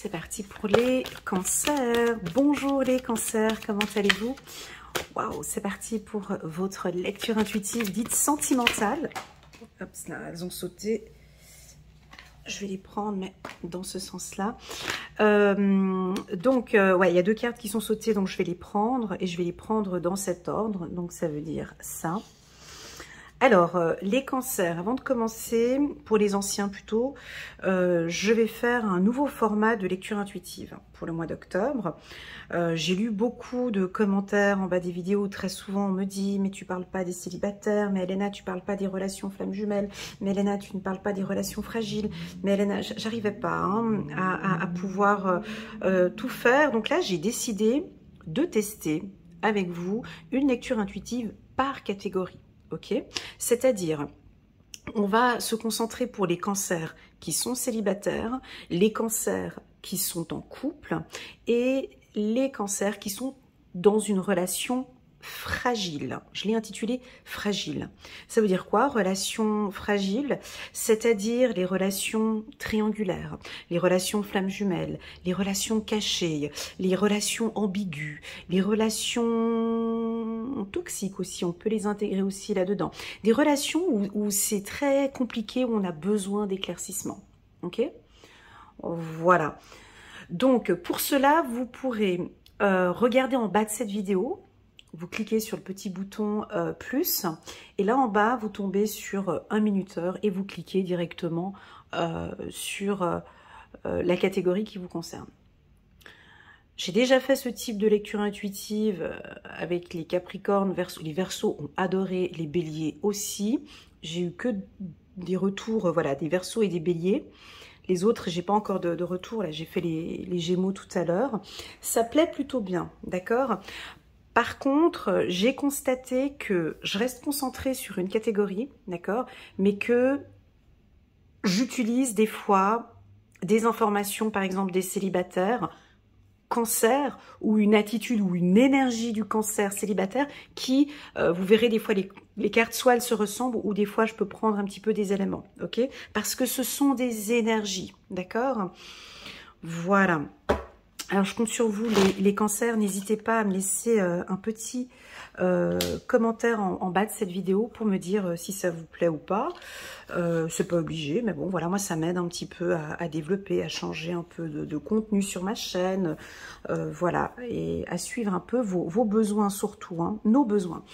C'est parti pour les cancers. Bonjour les cancers, comment allez-vous? Waouh, c'est parti pour votre lecture intuitive dite sentimentale. Hop, là, elles ont sauté. Je vais les prendre, mais dans ce sens-là. Ouais, il y a deux cartes qui sont sautées, donc je vais les prendre. Et je vais les prendre dans cet ordre. Donc, ça veut dire ça. Alors, les cancers, avant de commencer, pour les anciens plutôt, je vais faire un nouveau format de lecture intuitive pour le mois d'octobre. J'ai lu beaucoup de commentaires en bas des vidéos. Très souvent, on me dit « Mais tu parles pas des célibataires, mais Elena, tu parles pas des relations flammes jumelles, mais Elena, tu ne parles pas des relations fragiles. » Mais Elena, j'arrivais pas hein, à pouvoir tout faire. Donc là, j'ai décidé de tester avec vous une lecture intuitive par catégorie. Ok, c'est-à-dire, on va se concentrer pour les cancers qui sont célibataires, les cancers qui sont en couple et les cancers qui sont dans une relation fragile. Je l'ai intitulé fragile. Ça veut dire quoi? Relation fragile, c'est-à-dire les relations triangulaires, les relations flammes jumelles, les relations cachées, les relations ambiguës, les relations toxiques aussi, on peut les intégrer aussi là-dedans. Des relations où c'est très compliqué, où on a besoin d'éclaircissement. Ok? Voilà. Donc, pour cela, vous pourrez regarder en bas de cette vidéo. Vous cliquez sur le petit bouton plus et là en bas vous tombez sur 1 minuteur et vous cliquez directement sur la catégorie qui vous concerne. J'ai déjà fait ce type de lecture intuitive avec les Capricornes, les Verseaux ont adoré, les Béliers aussi. J'ai eu que des retours, voilà, des Verseaux et des Béliers. Les autres, j'ai pas encore de retour, là j'ai fait les Gémeaux tout à l'heure. Ça plaît plutôt bien, d'accord ? Par contre, j'ai constaté que je reste concentrée sur une catégorie, d'accord, mais que j'utilise des fois des informations, par exemple des célibataires, cancer, ou une attitude ou une énergie du cancer célibataire qui, vous verrez des fois les cartes, soit elles se ressemblent, ou des fois je peux prendre un petit peu des éléments, ok, parce que ce sont des énergies, d'accord. Voilà. Alors, je compte sur vous, les cancers. N'hésitez pas à me laisser un petit commentaire en bas de cette vidéo pour me dire si ça vous plaît ou pas. C'est pas obligé, mais bon, voilà, moi, ça m'aide un petit peu à développer, à changer un peu de contenu sur ma chaîne. Voilà, et à suivre un peu vos besoins surtout, hein, nos besoins.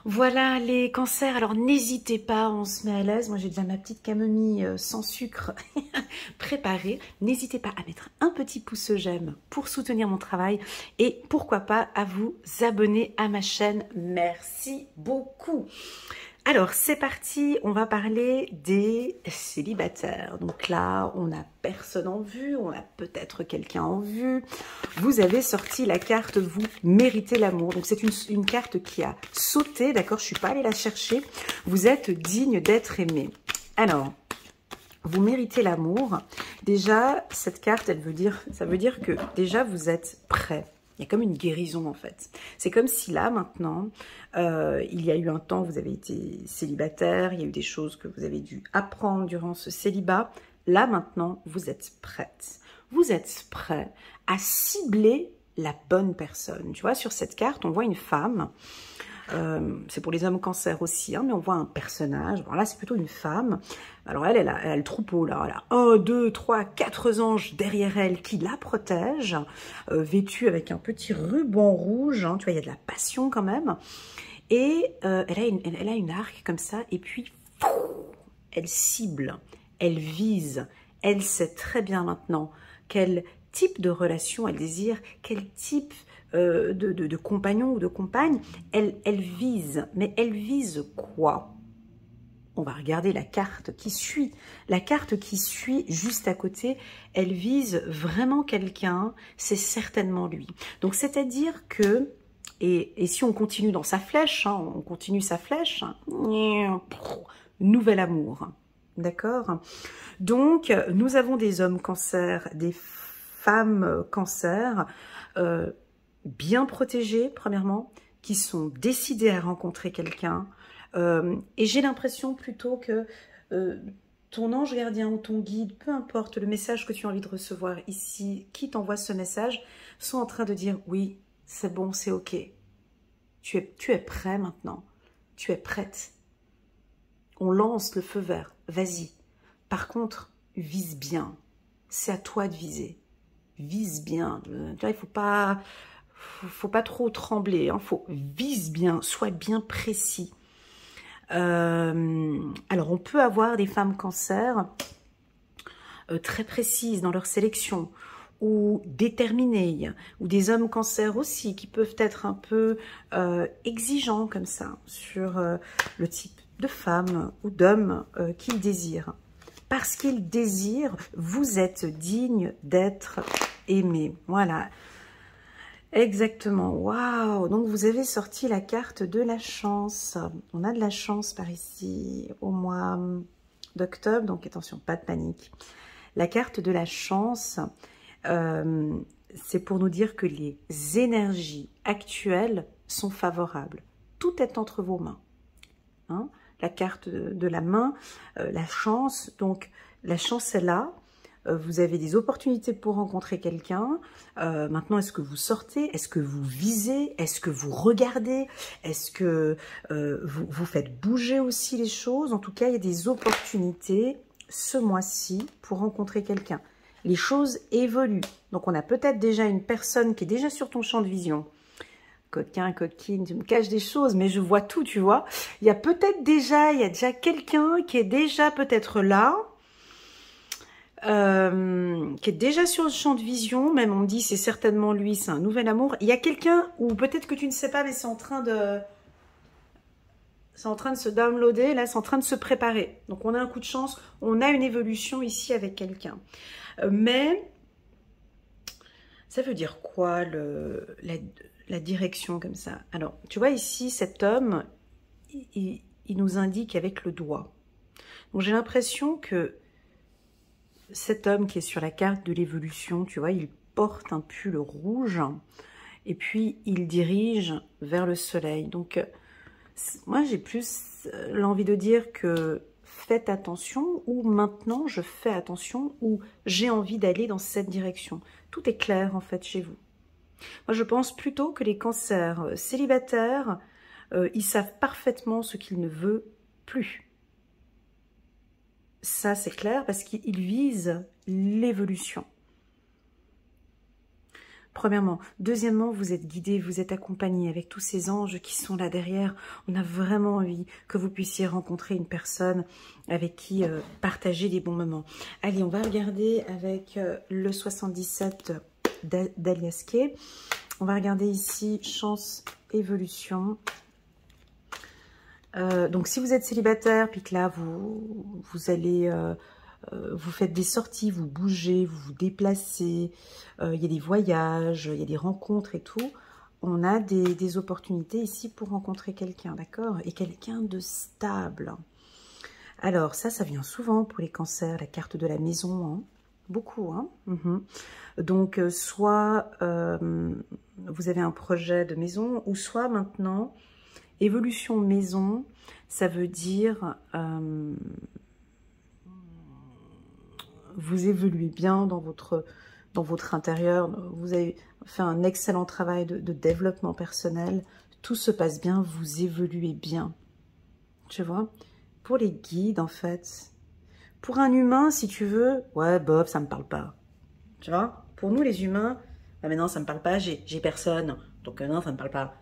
Voilà les cancers, alors n'hésitez pas, on se met à l'aise. Moi j'ai déjà ma petite camomille sans sucre préparée. N'hésitez pas à mettre un petit pouce j'aime pour soutenir mon travail et pourquoi pas à vous abonner à ma chaîne. Merci beaucoup. Alors c'est parti, on va parler des célibataires. Donc là, on n'a personne en vue, on a peut-être quelqu'un en vue. Vous avez sorti la carte « Vous méritez l'amour ». Donc c'est une carte qui a sauté, d'accord, je ne suis pas allée la chercher. Vous êtes digne d'être aimé. Alors, vous méritez l'amour. Déjà, cette carte, ça veut dire que déjà vous êtes prêt. Il y a comme une guérison en fait. C'est comme si là maintenant, il y a eu un temps où vous avez été célibataire, il y a eu des choses que vous avez dû apprendre durant ce célibat. Là maintenant, vous êtes prête. Vous êtes prêt à cibler la bonne personne. Tu vois, sur cette carte, on voit une femme. C'est pour les hommes cancer aussi, hein, mais on voit un personnage. Bon, là, c'est plutôt une femme. Alors, elle a le troupeau, là. Elle a 1, 2, 3, 4 anges derrière elle qui la protègent, vêtue avec un petit ruban rouge. Hein, tu vois, il y a de la passion quand même. Et elle a une arc comme ça, et puis, elle cible, elle vise. Elle sait très bien maintenant quel type de relation elle désire, quel type de compagnon ou de compagne elle vise. Mais elle vise quoi? On va regarder la carte qui suit. La carte qui suit juste à côté, elle vise vraiment quelqu'un, c'est certainement lui. Donc c'est-à-dire que, et si on continue dans sa flèche, hein, on continue sa flèche, hein, nouvel amour. D'accord? Donc, nous avons des hommes cancer, des femmes cancer, bien protégés, premièrement, qui sont décidés à rencontrer quelqu'un. Et j'ai l'impression plutôt que ton ange gardien ou ton guide, peu importe le message que tu as envie de recevoir ici, qui t'envoie ce message, sont en train de dire oui, c'est bon, c'est ok. Tu es prêt maintenant. Tu es prête. On lance le feu vert. Vas-y. Par contre, vise bien. C'est à toi de viser. Vise bien. Il faut pas trop trembler. Hein. Vise bien. Sois bien précis. Alors, on peut avoir des femmes cancer très précises dans leur sélection ou déterminées, ou des hommes cancer aussi qui peuvent être un peu exigeants comme ça sur le type de femme ou d'homme qu'ils désirent. Parce qu'ils désirent, vous êtes digne d'être aimé. Voilà. Exactement, waouh! Donc vous avez sorti la carte de la chance. On a de la chance par ici au mois d'octobre, donc attention, pas de panique. La carte de la chance, c'est pour nous dire que les énergies actuelles sont favorables. Tout est entre vos mains. Hein? La carte de la main, la chance, donc la chance est là. Vous avez des opportunités pour rencontrer quelqu'un. Maintenant, est-ce que vous sortez? Est-ce que vous visez? Est-ce que vous regardez? Est-ce que vous faites bouger aussi les choses? En tout cas, il y a des opportunités ce mois-ci pour rencontrer quelqu'un. Les choses évoluent. Donc, on a peut-être déjà une personne qui est déjà sur ton champ de vision. Coquin, coquine, tu me caches des choses, mais je vois tout, tu vois. Il y a déjà quelqu'un qui est déjà peut-être là, qui est déjà sur le champ de vision, même on me dit c'est certainement lui, c'est un nouvel amour. Il y a quelqu'un, ou peut-être que tu ne sais pas, mais c'est en train de se downloader, là c'est en train de se préparer. Donc on a un coup de chance, on a une évolution ici avec quelqu'un. Mais ça veut dire quoi la direction comme ça? Alors tu vois ici cet homme, il nous indique avec le doigt. Donc j'ai l'impression que cet homme qui est sur la carte de l'évolution, tu vois, il porte un pull rouge et puis il dirige vers le soleil. Donc, moi, j'ai plus l'envie de dire que faites attention ou maintenant je fais attention ou j'ai envie d'aller dans cette direction. Tout est clair en fait chez vous. Moi, je pense plutôt que les cancers célibataires, ils savent parfaitement ce qu'ils ne veulent plus. Ça, c'est clair parce qu'ils visent l'évolution. Premièrement. Deuxièmement, vous êtes guidé, vous êtes accompagné avec tous ces anges qui sont là derrière. On a vraiment envie que vous puissiez rencontrer une personne avec qui partager des bons moments. Allez, on va regarder avec le 77 d'Alias Kay. On va regarder ici chance, évolution. Donc si vous êtes célibataire, puis que là vous allez, vous faites des sorties, vous bougez, vous vous déplacez, il y a des voyages, il y a des rencontres et tout, on a des opportunités ici pour rencontrer quelqu'un, d'accord? Et quelqu'un de stable. Alors ça vient souvent pour les cancers, la carte de la maison, hein. Beaucoup, hein. Donc soit vous avez un projet de maison, ou soit maintenant... Évolution maison, ça veut dire vous évoluez bien dans votre intérieur, vous avez fait un excellent travail de développement personnel, tout se passe bien, vous évoluez bien. Tu vois? Pour les guides, en fait, pour un humain, si tu veux, ouais, Bob, ça me parle pas. Tu vois? Pour nous, les humains, ah, mais non, ça me parle pas, j'ai personne, donc non, ça me parle pas.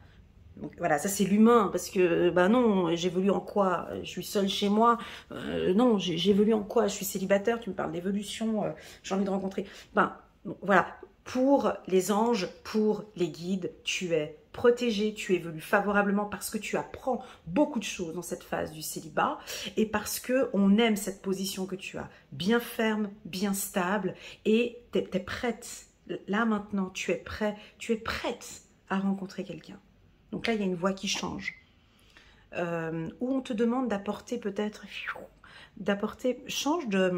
Donc voilà, ça c'est l'humain, parce que, bah non, j'évolue en quoi? Je suis seule chez moi, non, j'évolue en quoi? Je suis célibataire, tu me parles d'évolution, j'ai envie de rencontrer. Ben, bon, voilà, pour les anges, pour les guides, tu es protégé, tu évolues favorablement parce que tu apprends beaucoup de choses dans cette phase du célibat et parce que on aime cette position que tu as, bien ferme, bien stable et tu es prête. Là maintenant, tu es prêt, tu es prête à rencontrer quelqu'un. Donc là, il y a une voix qui change. Où on te demande d'apporter peut-être... change de...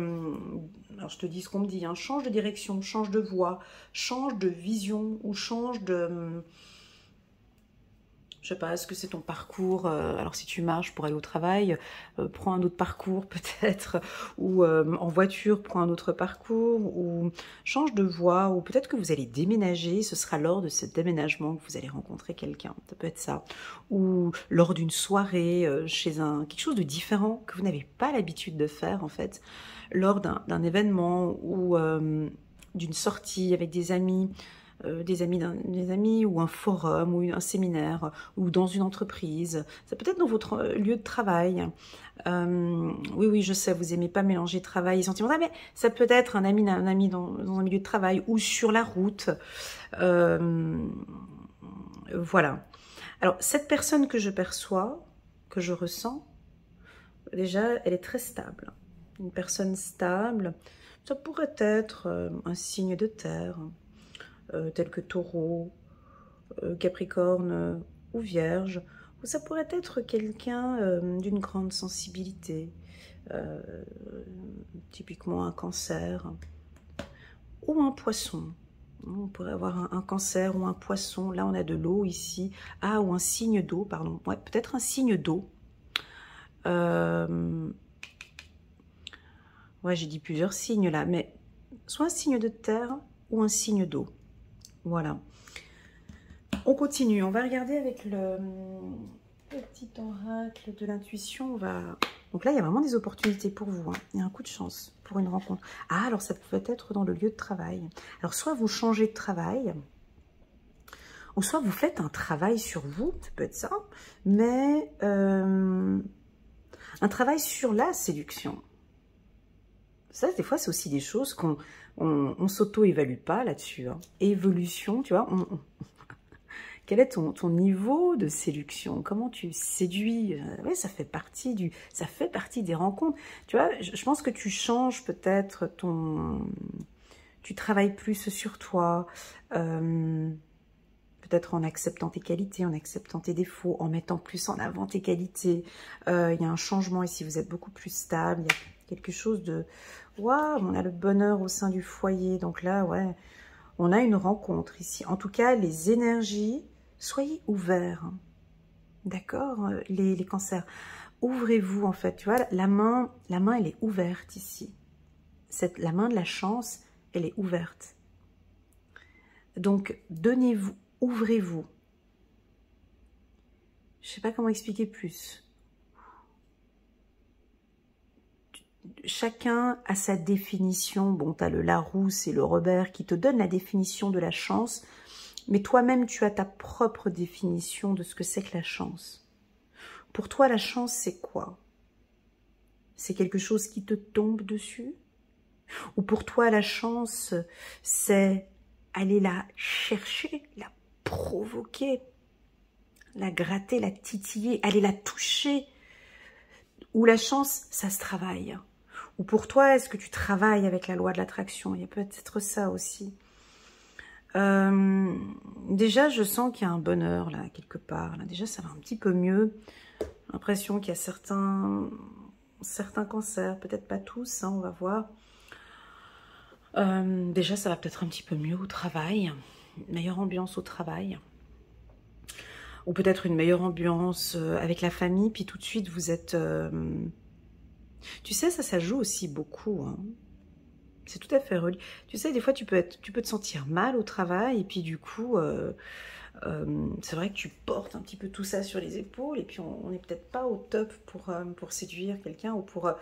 Alors, je te dis ce qu'on me dit. Hein, change de direction, change de voix, change de vision ou change de Je sais pas, est-ce que c'est ton parcours, alors si tu marches pour aller au travail, prends un autre parcours peut-être, ou en voiture, prends un autre parcours, ou change de voie, ou peut-être que vous allez déménager, ce sera lors de ce déménagement que vous allez rencontrer quelqu'un, ça peut être ça, ou lors d'une soirée, chez quelque chose de différent que vous n'avez pas l'habitude de faire en fait, lors d'un événement, ou d'une sortie avec des amis ou un forum ou un séminaire ou dans une entreprise. Ça peut être dans votre lieu de travail. Oui, je sais, vous aimez pas mélanger travail et sentimental, mais ça peut être un ami dans un milieu de travail ou sur la route. Voilà. Alors, cette personne que je perçois, que je ressens, déjà, elle est très stable. Une personne stable, ça pourrait être un signe de terre, tel que Taureau, Capricorne ou Vierge, ou ça pourrait être quelqu'un d'une grande sensibilité, typiquement un Cancer, ou un Poisson. On pourrait avoir un Cancer ou un Poisson, là on a de l'eau ici, ou un signe d'eau, pardon, ouais, peut-être un signe d'eau. Ouais, j'ai dit plusieurs signes là, mais soit un signe de terre ou un signe d'eau. Voilà. On continue, on va regarder avec le petit oracle de l'intuition. Donc là, il y a vraiment des opportunités pour vous. Hein. Il y a un coup de chance pour une rencontre. Alors ça peut être dans le lieu de travail. Alors soit vous changez de travail, ou soit vous faites un travail sur vous, ça peut être ça, mais un travail sur la séduction. Ça, des fois, c'est aussi des choses qu'on s'auto-évalue pas là-dessus. Hein. Évolution, tu vois, quel est ton niveau de séduction? Comment tu séduis? Oui, ça fait partie des rencontres. Tu vois, je pense que tu changes peut-être tu travailles plus sur toi, peut-être en acceptant tes qualités, en acceptant tes défauts, en mettant plus en avant tes qualités. Il y a un changement ici, vous êtes beaucoup plus stable, il y a quelque chose de... Waouh, on a le bonheur au sein du foyer, donc là, ouais, on a une rencontre ici. En tout cas, les énergies, soyez ouverts, hein. D'accord, les cancers. Ouvrez-vous, en fait, tu vois, la main, elle est ouverte ici. La main de la chance, elle est ouverte. Donc, donnez-vous, ouvrez-vous. Je ne sais pas comment expliquer plus. Chacun a sa définition. Bon, tu as le Larousse et le Robert qui te donnent la définition de la chance, mais toi-même, tu as ta propre définition de ce que c'est que la chance. Pour toi, la chance, c'est quoi? C'est quelque chose qui te tombe dessus? Ou pour toi, la chance, c'est aller la chercher, la provoquer, la gratter, la titiller, aller la toucher? Ou la chance, ça se travaille? Ou pour toi, est-ce que tu travailles avec la loi de l'attraction? Il y a peut-être ça aussi. Déjà, je sens qu'il y a un bonheur, là, quelque part. Là. Déjà, ça va un petit peu mieux. J'ai l'impression qu'il y a certains cancers, peut-être pas tous, hein, on va voir. Déjà, ça va peut-être un petit peu mieux au travail. Une meilleure ambiance au travail. Ou peut-être une meilleure ambiance avec la famille. Puis tout de suite, vous êtes... Tu sais, ça joue aussi beaucoup. Hein. C'est tout à fait relié. Tu sais, des fois, tu peux te sentir mal au travail. Et puis du coup, c'est vrai que tu portes un petit peu tout ça sur les épaules. Et puis on n'est peut-être pas au top pour séduire quelqu'un ou pour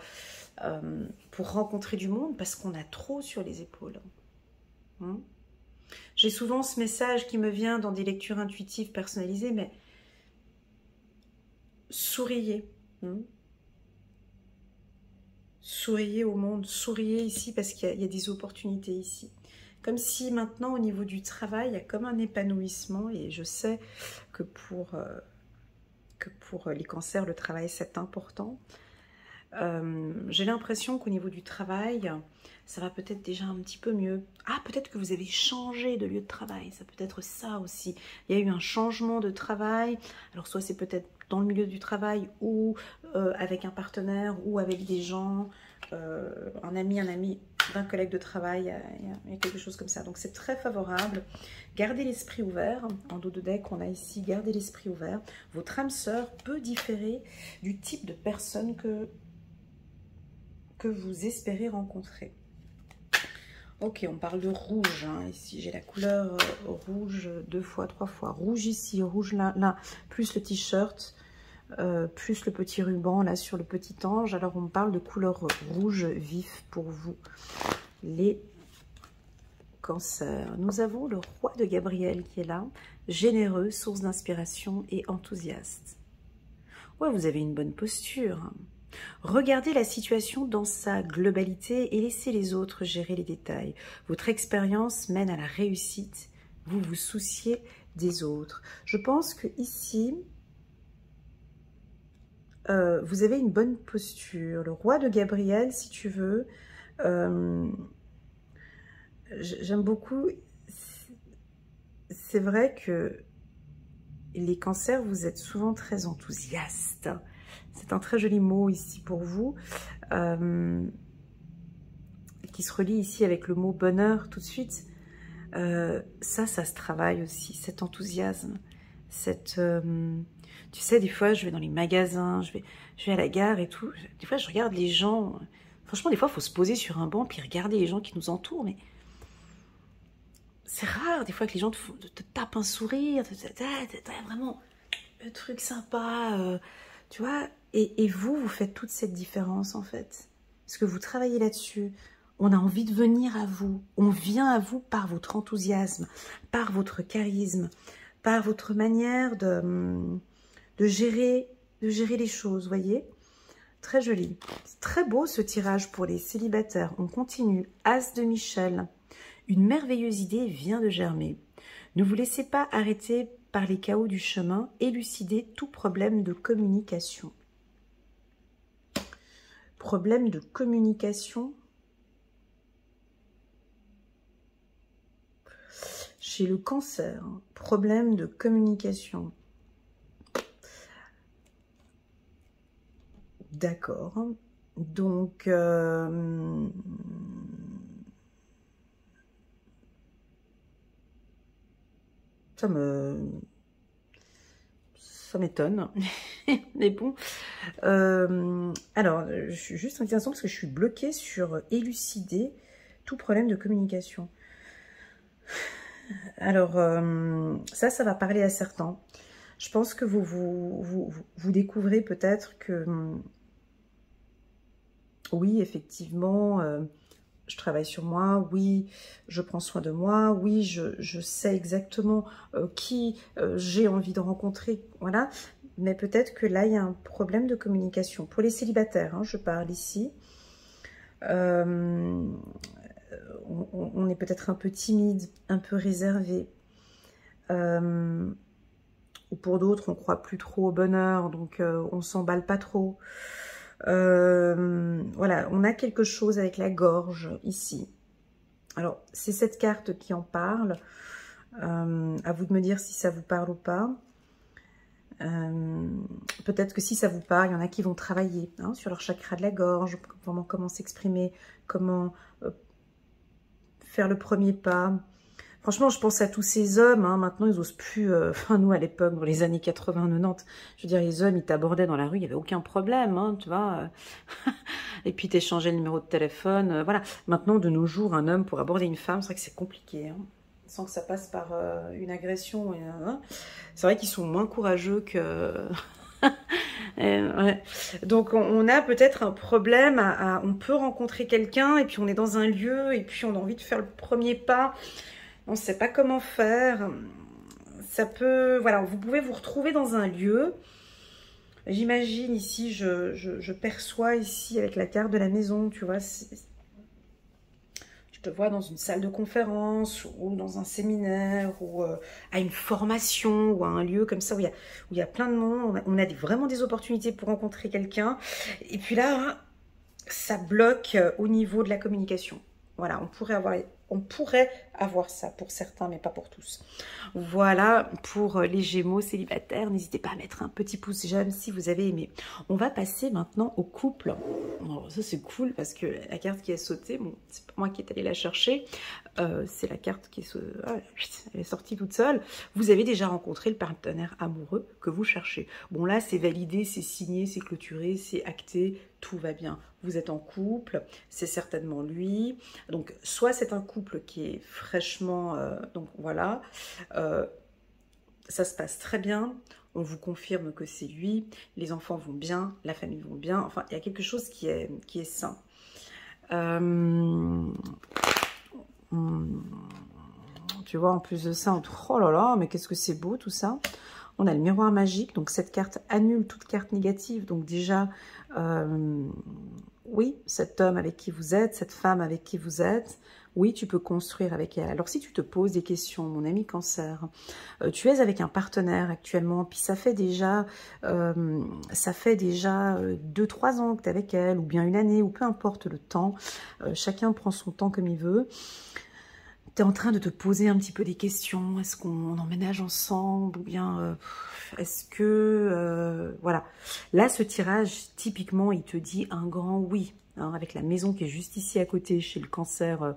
rencontrer du monde. Parce qu'on a trop sur les épaules. Hein. J'ai souvent ce message qui me vient dans des lectures intuitives personnalisées. Mais souriez. Hein. Souriez au monde, souriez ici parce qu'il y a des opportunités ici. Comme si maintenant au niveau du travail, il y a comme un épanouissement et je sais que pour les cancers, le travail c'est important. J'ai l'impression qu'au niveau du travail, ça va peut-être déjà un petit peu mieux. Ah, peut-être que vous avez changé de lieu de travail, ça peut être ça aussi. Il y a eu un changement de travail, alors soit c'est peut-être dans le milieu du travail ou avec un partenaire ou avec des gens, un ami, d'un collègue de travail, il y a quelque chose comme ça. Donc c'est très favorable. Gardez l'esprit ouvert. En dos de deck, on a ici, gardez l'esprit ouvert. Votre âme sœur peut différer du type de personne que vous espérez rencontrer. Ok, on parle de rouge, hein. Ici j'ai la couleur rouge 2 fois, 3 fois. Rouge ici, rouge là, là, plus le t-shirt, plus le petit ruban là sur le petit ange. Alors on parle de couleur rouge vif pour vous, les cancers. Nous avons le roi de Gabriel qui est là, généreux, source d'inspiration et enthousiaste. Ouais, vous avez une bonne posture. Regardez la situation dans sa globalité et laissez les autres gérer les détails. Votre expérience mène à la réussite. Vous vous souciez des autres. Je pense que ici, vous avez une bonne posture. Le roi de Gabriel, si tu veux, j'aime beaucoup. C'est vrai que les cancers, vous êtes souvent très enthousiastes. C'est un très joli mot ici pour vous, qui se relie ici avec le mot bonheur tout de suite. Ça se travaille aussi, cet enthousiasme. Tu sais, des fois, je vais dans les magasins, je vais à la gare et tout. Des fois, je regarde les gens. Franchement, des fois, il faut se poser sur un banc puis regarder les gens qui nous entourent. Mais c'est rare, des fois, que les gens te tapent un sourire. Vraiment, le truc sympa, tu vois. Et vous faites toute cette différence, en fait. Parce que vous travaillez là-dessus. On a envie de venir à vous. On vient à vous par votre enthousiasme, par votre charisme, par votre manière de gérer les choses, voyez. Très joli. Très beau ce tirage pour les célibataires. On continue. As de Michel. Une merveilleuse idée vient de germer. Ne vous laissez pas arrêter par les chaos du chemin. Élucidez tout problème de communication. Problème de communication. Chez le cancer, problème de communication. D'accord. Donc, ça m'étonne. Mais bon. Alors, je suis juste un petit instant parce que je suis bloquée sur élucider tout problème de communication. Alors, ça va parler à certains. Je pense que vous découvrez peut-être que, oui, effectivement, je travaille sur moi, oui, je prends soin de moi, oui, je sais exactement qui j'ai envie de rencontrer, voilà. Mais peut-être que là, il y a un problème de communication. Pour les célibataires, hein, je parle ici. On est peut-être un peu timide, un peu réservé. Ou pour d'autres, on ne croit plus trop au bonheur, donc on ne s'emballe pas trop. Voilà, on a quelque chose avec la gorge ici. Alors, c'est cette carte qui en parle. À vous de me dire si ça vous parle ou pas. Peut-être que si ça vous parle, il y en a qui vont travailler hein, sur leur chakra de la gorge, comment s'exprimer, comment faire le premier pas. Franchement, je pense à tous ces hommes, hein, maintenant ils n'osent plus, enfin nous à l'époque, dans les années 80-90, je veux dire, les hommes, ils t'abordaient dans la rue, il n'y avait aucun problème, hein, tu vois. Et puis t'échangeais le numéro de téléphone, voilà. Maintenant, de nos jours, un homme pour aborder une femme, c'est vrai que c'est compliqué, hein, sans que ça passe par une agression. Hein. C'est vrai qu'ils sont moins courageux que... ouais. Donc on a peut-être un problème, on peut rencontrer quelqu'un, et puis on est dans un lieu, et puis on a envie de faire le premier pas. On ne sait pas comment faire. Ça peut... Voilà, vous pouvez vous retrouver dans un lieu. J'imagine ici, je perçois ici avec la carte de la maison, tu vois. Je te vois dans une salle de conférence ou dans un séminaire ou à une formation ou à un lieu comme ça où il y a plein de monde. On a vraiment des opportunités pour rencontrer quelqu'un. Et puis là, ça bloque au niveau de la communication. Voilà, on pourrait avoir On pourrait avoir ça pour certains, mais pas pour tous. Voilà pour les Gémeaux célibataires. N'hésitez pas à mettre un petit pouce j'aime si vous avez aimé. On va passer maintenant au couple. Bon, ça c'est cool parce que la carte qui a sauté, bon, c'est pas moi qui est allée la chercher. C'est la carte qui est, elle est sortie toute seule. Vous avez déjà rencontré le partenaire amoureux que vous cherchez. Bon là, c'est validé, c'est signé, c'est clôturé, c'est acté, tout va bien. Vous êtes en couple, c'est certainement lui. Donc, soit c'est un couple qui est fraîchement... donc voilà, ça se passe très bien. On vous confirme que c'est lui. Les enfants vont bien, la famille vont bien. Enfin, il y a quelque chose qui est sain. Tu vois, en plus de ça, oh là là, mais qu'est-ce que c'est beau tout ça. On a le miroir magique, donc cette carte annule toute carte négative. Donc déjà, oui, cet homme avec qui vous êtes, cette femme avec qui vous êtes, oui, tu peux construire avec elle. Alors si tu te poses des questions, mon ami Cancer, tu es avec un partenaire actuellement, puis ça fait déjà 2-3 ans que tu es avec elle, ou bien une année, ou peu importe le temps, chacun prend son temps comme il veut. Tu es en train de te poser un petit peu des questions. Est-ce qu'on emménage ensemble? Ou bien, est-ce que... voilà. Là, ce tirage, typiquement, il te dit un grand oui. Hein, avec la maison qui est juste ici à côté, chez le Cancer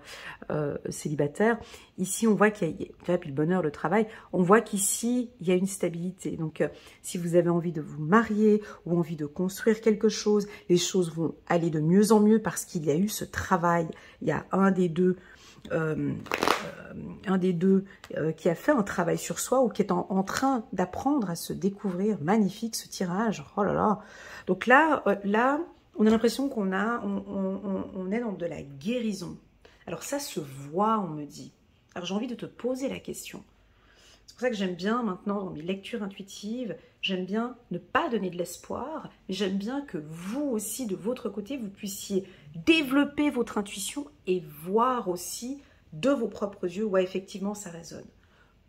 célibataire. Ici, on voit qu'il y a... Puis le bonheur, le travail. On voit qu'ici, il y a une stabilité. Donc, si vous avez envie de vous marier ou envie de construire quelque chose, les choses vont aller de mieux en mieux parce qu'il y a eu ce travail. Il y a un des deux qui a fait un travail sur soi ou qui est en train d'apprendre à se découvrir. Magnifique ce tirage, oh là là. Donc là, on a l'impression qu'on est dans de la guérison. Alors ça se voit, on me dit. Alors j'ai envie de te poser la question. C'est pour ça que j'aime bien maintenant dans mes lectures intuitives, j'aime bien ne pas donner de l'espoir, mais j'aime bien que vous aussi, de votre côté, vous puissiez développer votre intuition et voir aussi de vos propres yeux, ouais, effectivement, ça résonne.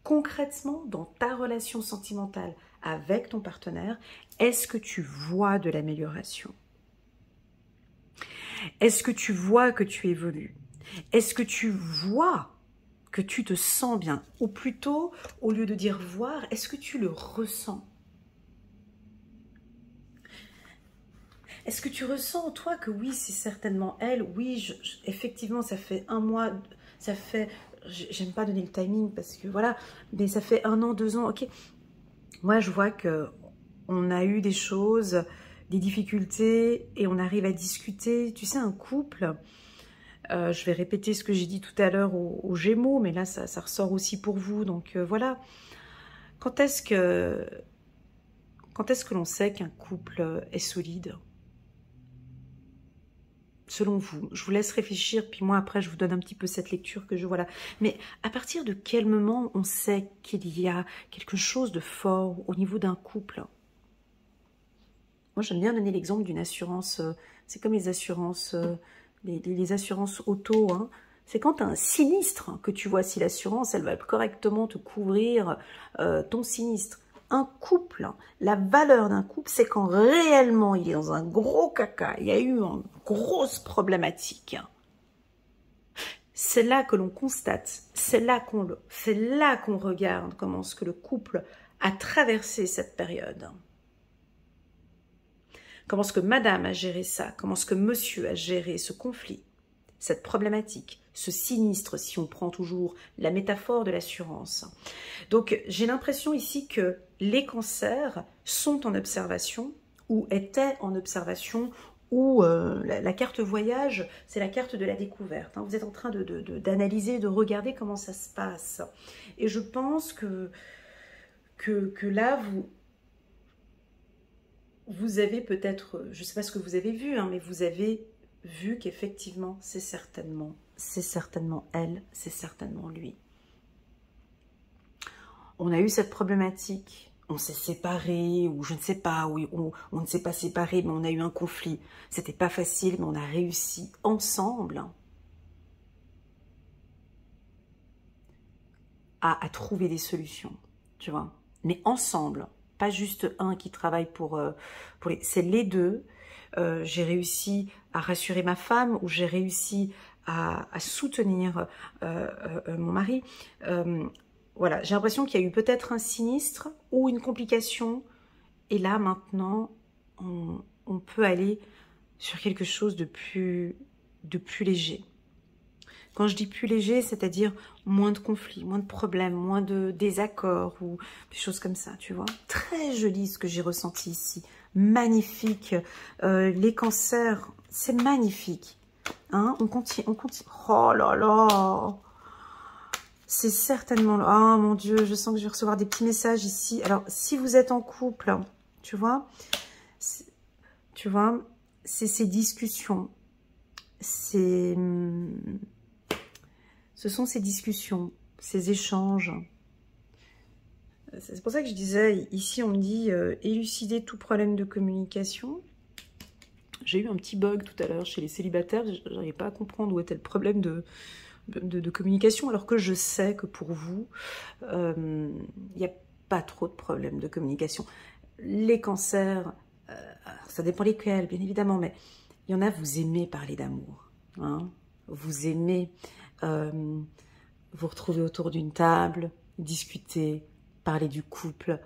Concrètement, dans ta relation sentimentale avec ton partenaire, est-ce que tu vois de l'amélioration? Est-ce que tu vois que tu évolues? Est-ce que tu vois que tu te sens bien? Ou plutôt, au lieu de dire voir, est-ce que tu le ressens? Est-ce que tu ressens, toi, que oui, c'est certainement elle? Oui, effectivement, ça fait un mois, ça fait... J'aime pas donner le timing parce que voilà, mais ça fait 1 an, 2 ans, ok. Moi, je vois que on a eu des choses, des difficultés et on arrive à discuter. Tu sais, un couple... je vais répéter ce que j'ai dit tout à l'heure aux Gémeaux, mais là, ça ressort aussi pour vous. Donc, voilà. Quand est-ce que l'on sait qu'un couple est solide? Selon vous, je vous laisse réfléchir, puis moi, après, je vous donne un petit peu cette lecture que je... Voilà. Mais à partir de quel moment on sait qu'il y a quelque chose de fort au niveau d'un couple? Moi, j'aime bien donner l'exemple d'une assurance. C'est comme les assurances... Les assurances auto, hein. C'est quand tu as un sinistre que tu vois si l'assurance, elle va correctement te couvrir ton sinistre. Un couple, la valeur d'un couple, c'est quand réellement il est dans un gros caca, il y a eu une grosse problématique. C'est là que l'on constate, c'est là qu'on regarde comment est-ce que le couple a traversé cette période. Comment est-ce que madame a géré ça? Comment est-ce que monsieur a géré ce conflit, cette problématique, ce sinistre, si on prend toujours la métaphore de l'assurance? Donc, j'ai l'impression ici que les cancers sont en observation, ou étaient en observation, ou la carte voyage, c'est la carte de la découverte. Hein. Vous êtes en train d'analyser, de regarder comment ça se passe. Et je pense que là, vous avez peut-être, je ne sais pas ce que vous avez vu, hein, mais vous avez vu qu'effectivement, c'est certainement elle, c'est certainement lui. On a eu cette problématique, on s'est séparés, ou je ne sais pas, oui, on ne s'est pas séparés, mais on a eu un conflit. C'était pas facile, mais on a réussi ensemble à trouver des solutions, tu vois, mais ensemble. Pas juste un qui travaille pour les... C'est les deux. J'ai réussi à rassurer ma femme, ou j'ai réussi à soutenir mon mari. Voilà, j'ai l'impression qu'il y a eu peut-être un sinistre ou une complication. Et là, maintenant, on peut aller sur quelque chose de plus léger. Quand je dis plus léger, c'est-à-dire moins de conflits, moins de problèmes, moins de désaccords ou des choses comme ça, tu vois. Très joli ce que j'ai ressenti ici. Magnifique. Les cancers, c'est magnifique. Hein, on continue. Oh là là. C'est certainement... Oh mon Dieu, je sens que je vais recevoir des petits messages ici. Alors, si vous êtes en couple, tu vois, c'est ces discussions. Ce sont ces discussions, ces échanges. C'est pour ça que je disais, ici on me dit élucider tout problème de communication. J'ai eu un petit bug tout à l'heure chez les célibataires, je n'arrivais pas à comprendre où était le problème de communication, alors que je sais que pour vous, il n'y a pas trop de problèmes de communication. Les cancers, ça dépend lesquels, bien évidemment, mais il y en a, vous aimez parler d'amour. Hein, vous aimez vous retrouver autour d'une table, discuter, parler du couple,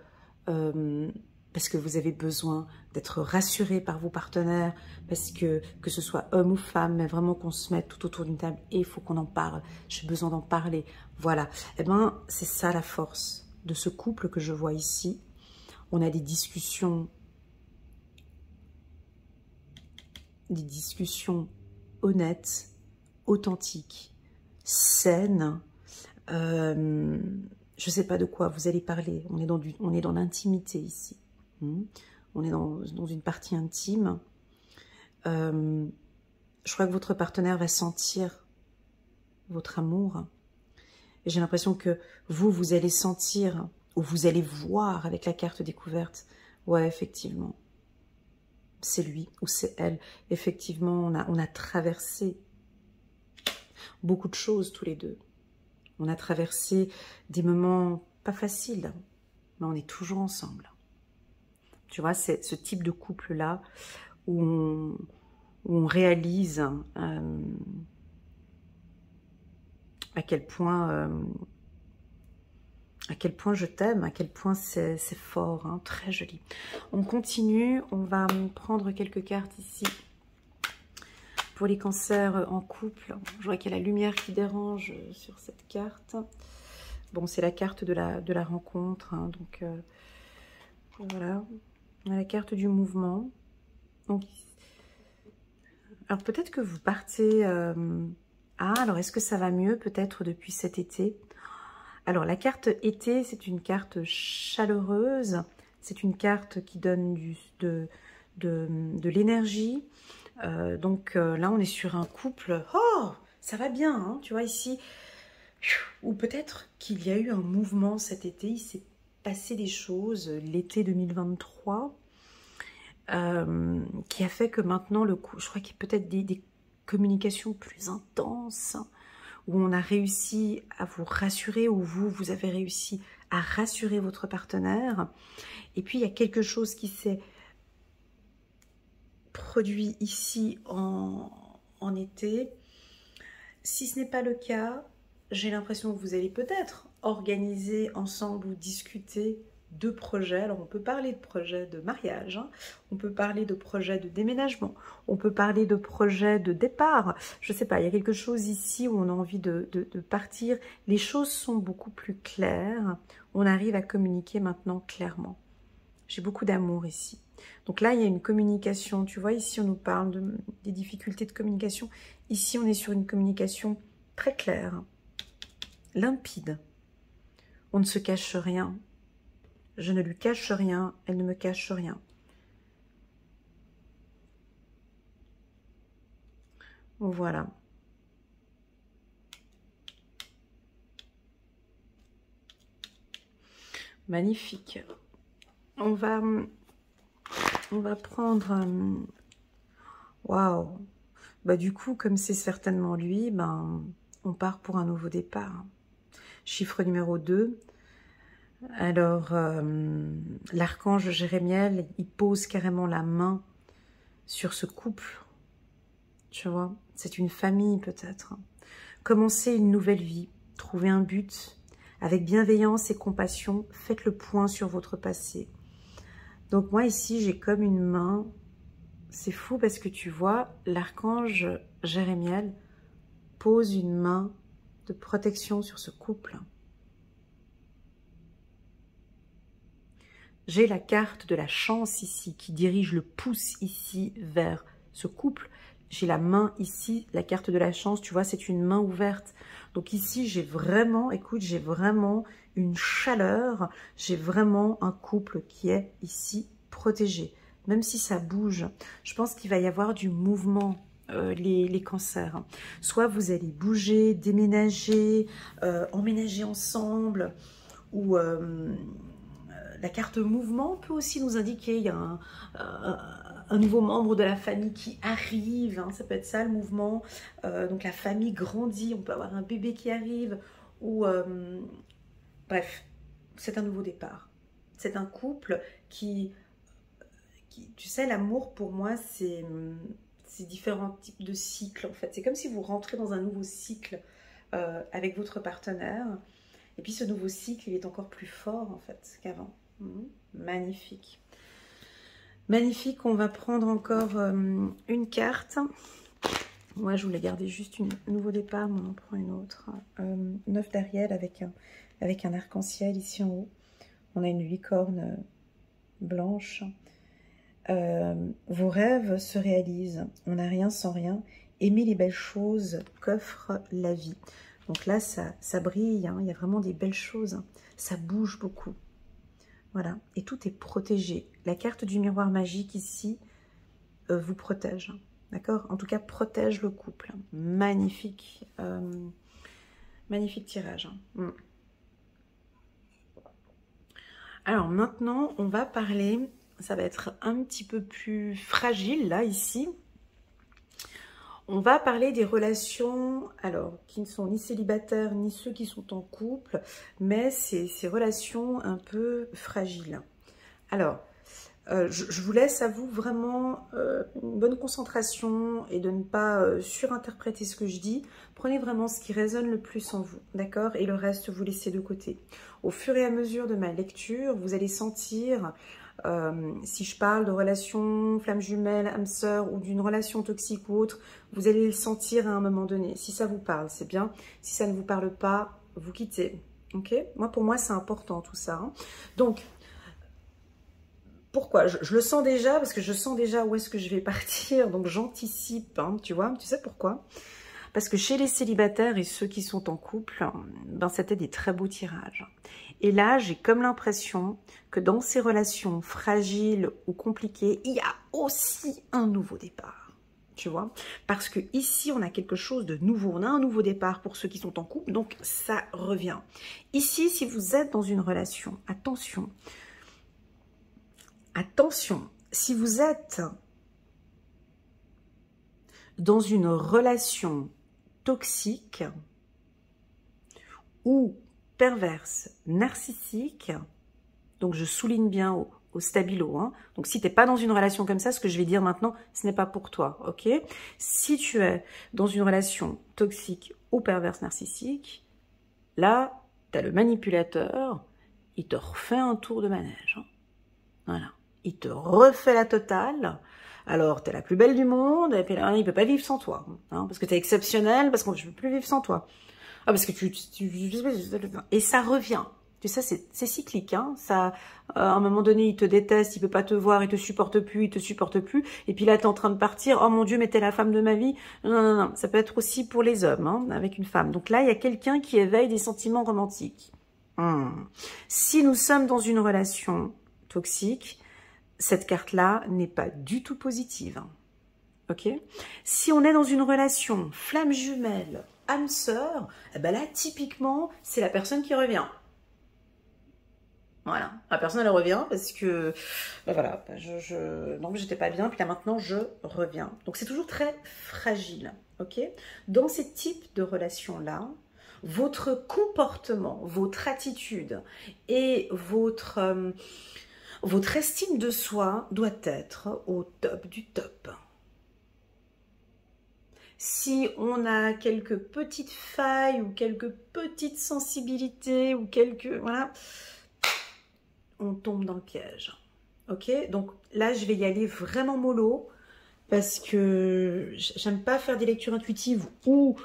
parce que vous avez besoin d'être rassuré par vos partenaires, parce que ce soit homme ou femme, mais vraiment qu'on se mette tout autour d'une table et il faut qu'on en parle, j'ai besoin d'en parler. Voilà, eh ben, c'est ça la force de ce couple que je vois ici. On a des discussions honnêtes, authentiques, saines. Je sais pas de quoi vous allez parler. On est dans l'intimité ici. On est dans une partie intime. Je crois que votre partenaire va sentir votre amour. Et j'ai l'impression que vous allez sentir, ou vous allez voir avec la carte découverte. Ouais, effectivement. C'est lui ou c'est elle. Effectivement, on a traversé beaucoup de choses tous les deux. On a traversé des moments pas faciles, mais on est toujours ensemble. Tu vois, c'est ce type de couple-là où on réalise à quel point je t'aime, à quel point c'est fort, hein, très joli. On continue, on va prendre quelques cartes ici. Pour les cancers en couple, je vois qu'il y a la lumière qui dérange sur cette carte. Bon, c'est la carte de la rencontre, hein, donc voilà. On a la carte du mouvement. Donc, alors peut-être que vous partez... Ah, alors est-ce que ça va mieux peut-être depuis cet été? Alors la carte été, c'est une carte chaleureuse. C'est une carte qui donne de l'énergie. Donc là, on est sur un couple. Oh, ça va bien, hein, tu vois ici. Ou peut-être qu'il y a eu un mouvement cet été. Il s'est passé des choses l'été 2023 qui a fait que maintenant, je crois qu'il y a peut-être des communications plus intenses où on a réussi à vous rassurer, où vous avez réussi à rassurer votre partenaire. Et puis, il y a quelque chose qui s'est produit ici en été. Si ce n'est pas le cas, j'ai l'impression que vous allez peut-être organiser ensemble ou discuter de projets. Alors on peut parler de projets de mariage, hein. On peut parler de projets de déménagement, on peut parler de projets de départ. Je sais pas, il y a quelque chose ici où on a envie de partir. Les choses sont beaucoup plus claires. On arrive à communiquer maintenant clairement. J'ai beaucoup d'amour ici. Donc là, il y a une communication. Tu vois, ici, on nous parle des difficultés de communication. Ici, on est sur une communication très claire, limpide. On ne se cache rien. Je ne lui cache rien, elle ne me cache rien. Voilà. Magnifique. On va prendre... Waouh. Bah, du coup, comme c'est certainement lui, ben, on part pour un nouveau départ. Chiffre numéro 2. Alors, l'archange Jérémiel, il pose carrément la main sur ce couple. Tu vois, c'est une famille peut-être. Commencez une nouvelle vie, trouvez un but. Avec bienveillance et compassion, faites le point sur votre passé. Donc moi ici, j'ai comme une main. C'est fou parce que tu vois, l'archange Jérémiel pose une main de protection sur ce couple. J'ai la carte de la chance ici qui dirige le pouce ici vers ce couple. J'ai la main ici, la carte de la chance, tu vois, c'est une main ouverte. Donc ici, j'ai vraiment, écoute, j'ai vraiment une chaleur, j'ai vraiment un couple qui est ici protégé. Même si ça bouge, je pense qu'il va y avoir du mouvement, les cancers. Soit vous allez bouger, déménager, emménager ensemble, ou la carte mouvement peut aussi nous indiquer il y a un nouveau membre de la famille qui arrive, hein, ça peut être ça le mouvement, donc la famille grandit, on peut avoir un bébé qui arrive, ou bref, c'est un nouveau départ. C'est un couple qui tu sais, l'amour pour moi c'est différents types de cycles en fait. C'est comme si vous rentrez dans un nouveau cycle avec votre partenaire, et puis ce nouveau cycle il est encore plus fort en fait qu'avant. Magnifique. Magnifique, on va prendre encore une carte. Moi, je voulais garder juste un nouveau départ, mais on en prend une autre. 9 d'Ariel avec un arc-en-ciel ici en haut. On a une licorne blanche. Vos rêves se réalisent. On n'a rien sans rien. Aimez les belles choses qu'offre la vie. Donc là, ça brille. Hein. Il y a vraiment des belles choses. Ça bouge beaucoup. Voilà, et tout est protégé. La carte du miroir magique ici vous protège, d'accord? En tout cas, protège le couple. Magnifique, magnifique tirage. Alors maintenant, on va parler, ça va être un petit peu plus fragile là, ici. On va parler des relations, alors, qui ne sont ni célibataires, ni ceux qui sont en couple, mais ces relations un peu fragiles. Alors, je vous laisse à vous vraiment une bonne concentration et de ne pas surinterpréter ce que je dis. Prenez vraiment ce qui résonne le plus en vous, d'accord? Et le reste, vous laissez de côté. Au fur et à mesure de ma lecture, vous allez sentir... si je parle de relation flamme jumelle, âme sœur ou d'une relation toxique ou autre, vous allez le sentir à un moment donné. Si ça vous parle, c'est bien. Si ça ne vous parle pas, vous quittez. Ok? Pour moi, c'est important tout ça. Hein. Donc, pourquoi je le sens déjà, parce que je sens déjà où est-ce que je vais partir. Donc, j'anticipe, hein, tu vois. Tu sais pourquoi? Parce que chez les célibataires et ceux qui sont en couple, ben, c'était des très beaux tirages. Et là, j'ai comme l'impression que dans ces relations fragiles ou compliquées, il y a aussi un nouveau départ. Tu vois? Parce que ici, on a quelque chose de nouveau. On a un nouveau départ pour ceux qui sont en couple, donc ça revient. Ici, si vous êtes dans une relation, attention. Attention, si vous êtes dans une relation toxique ou perverse, narcissique, donc je souligne bien au stabilo, hein. Donc si tu n'es pas dans une relation comme ça, ce que je vais dire maintenant, ce n'est pas pour toi, ok? Si tu es dans une relation toxique ou perverse narcissique, là, tu as le manipulateur, il te refait un tour de manège, hein. Voilà, il te refait la totale. Alors, tu es la plus belle du monde, et puis là, il ne peut pas vivre sans toi, hein, parce que tu es exceptionnel, parce qu'on ne peut plus vivre sans toi. Ah, parce que et ça revient. Tu sais, c'est cyclique. Hein, ça, à un moment donné, il te déteste, il peut pas te voir, il te supporte plus, il te supporte plus. Et puis là, tu es en train de partir. Oh mon Dieu, mais t'es la femme de ma vie. Non, non, non. Ça peut être aussi pour les hommes, hein, avec une femme. Donc là, il y a quelqu'un qui éveille des sentiments romantiques. Si nous sommes dans une relation toxique, cette carte-là n'est pas du tout positive. Ok? Si on est dans une relation flamme jumelle, âme sœur, eh ben là, typiquement, c'est la personne qui revient. Voilà, la personne, elle revient parce que, ben voilà, donc j'étais pas bien, puis là maintenant, je reviens. Donc c'est toujours très fragile, ok? Dans ces types de relations-là, votre comportement, votre attitude et votre estime de soi doit être au top du top. Si on a quelques petites failles ou quelques petites sensibilités ou quelques... Voilà, on tombe dans le piège. Ok? Donc là, je vais y aller vraiment mollo parce que j'aime pas faire des lectures intuitives où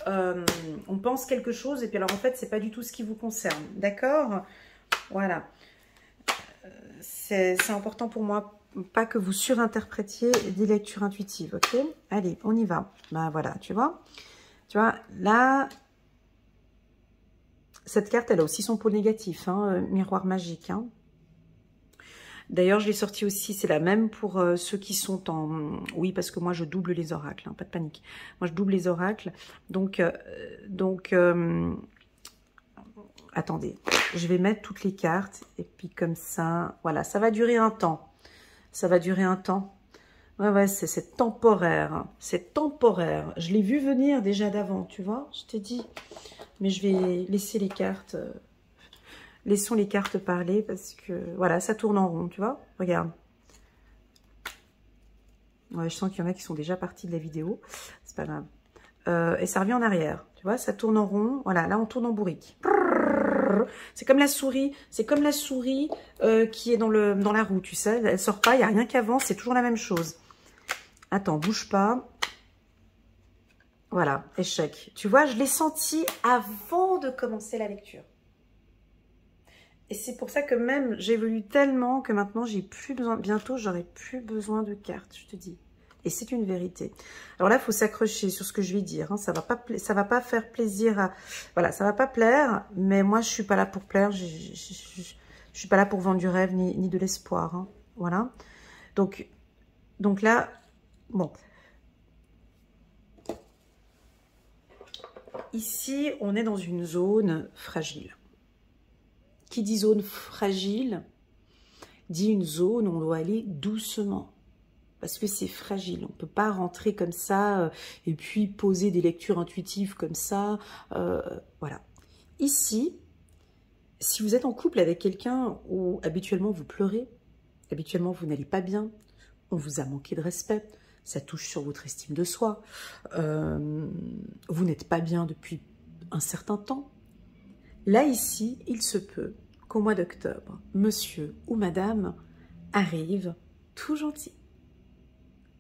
on pense quelque chose et puis alors en fait, c'est pas du tout ce qui vous concerne. D'accord? Voilà. C'est important pour moi, pas que vous surinterprétiez des lectures intuitives, ok? Allez, on y va. Ben voilà, tu vois, là, cette carte, elle a aussi son pôle négatif, hein, miroir magique. Hein. D'ailleurs, je l'ai sorti aussi, c'est la même pour ceux qui sont en... Oui, parce que moi, je double les oracles, hein, pas de panique. Moi, je double les oracles, donc attendez, je vais mettre toutes les cartes et puis comme ça, voilà, ça va durer un temps. Ça va durer un temps. Ouais, c'est temporaire. C'est temporaire. Je l'ai vu venir déjà d'avant, tu vois, je t'ai dit. Mais je vais laisser les cartes. Laissons les cartes parler parce que, voilà, ça tourne en rond, tu vois. Regarde. Ouais, je sens qu'il y en a qui sont déjà partis de la vidéo. C'est pas grave. Et ça revient en arrière. Tu vois, ça tourne en rond. Voilà, là, on tourne en bourrique. C'est comme la souris, qui est dans la roue, tu sais. Elle sort pas, il n'y a rien qui avance, c'est toujours la même chose. Attends, bouge pas. Voilà, échec. Tu vois, je l'ai senti avant de commencer la lecture. Et c'est pour ça que même, j'évolue tellement que maintenant, j'ai plus besoin, bientôt, j'aurai plus besoin de cartes, je te dis. Et c'est une vérité. Alors là, il faut s'accrocher sur ce que je vais dire. Hein. Ça va pas faire plaisir à... Voilà, ça va pas plaire, mais moi, je suis pas là pour plaire. Je suis pas là pour vendre du rêve ni de l'espoir. Hein. Voilà. Donc là, bon. Ici, on est dans une zone fragile. Qui dit zone fragile, dit une zone où on doit aller doucement. Parce que c'est fragile, on ne peut pas rentrer comme ça et puis poser des lectures intuitives comme ça. Voilà. Ici, si vous êtes en couple avec quelqu'un où habituellement vous pleurez, habituellement vous n'allez pas bien, on vous a manqué de respect, ça touche sur votre estime de soi, vous n'êtes pas bien depuis un certain temps. Là, ici, il se peut qu'au mois d'octobre, monsieur ou madame arrive tout gentil,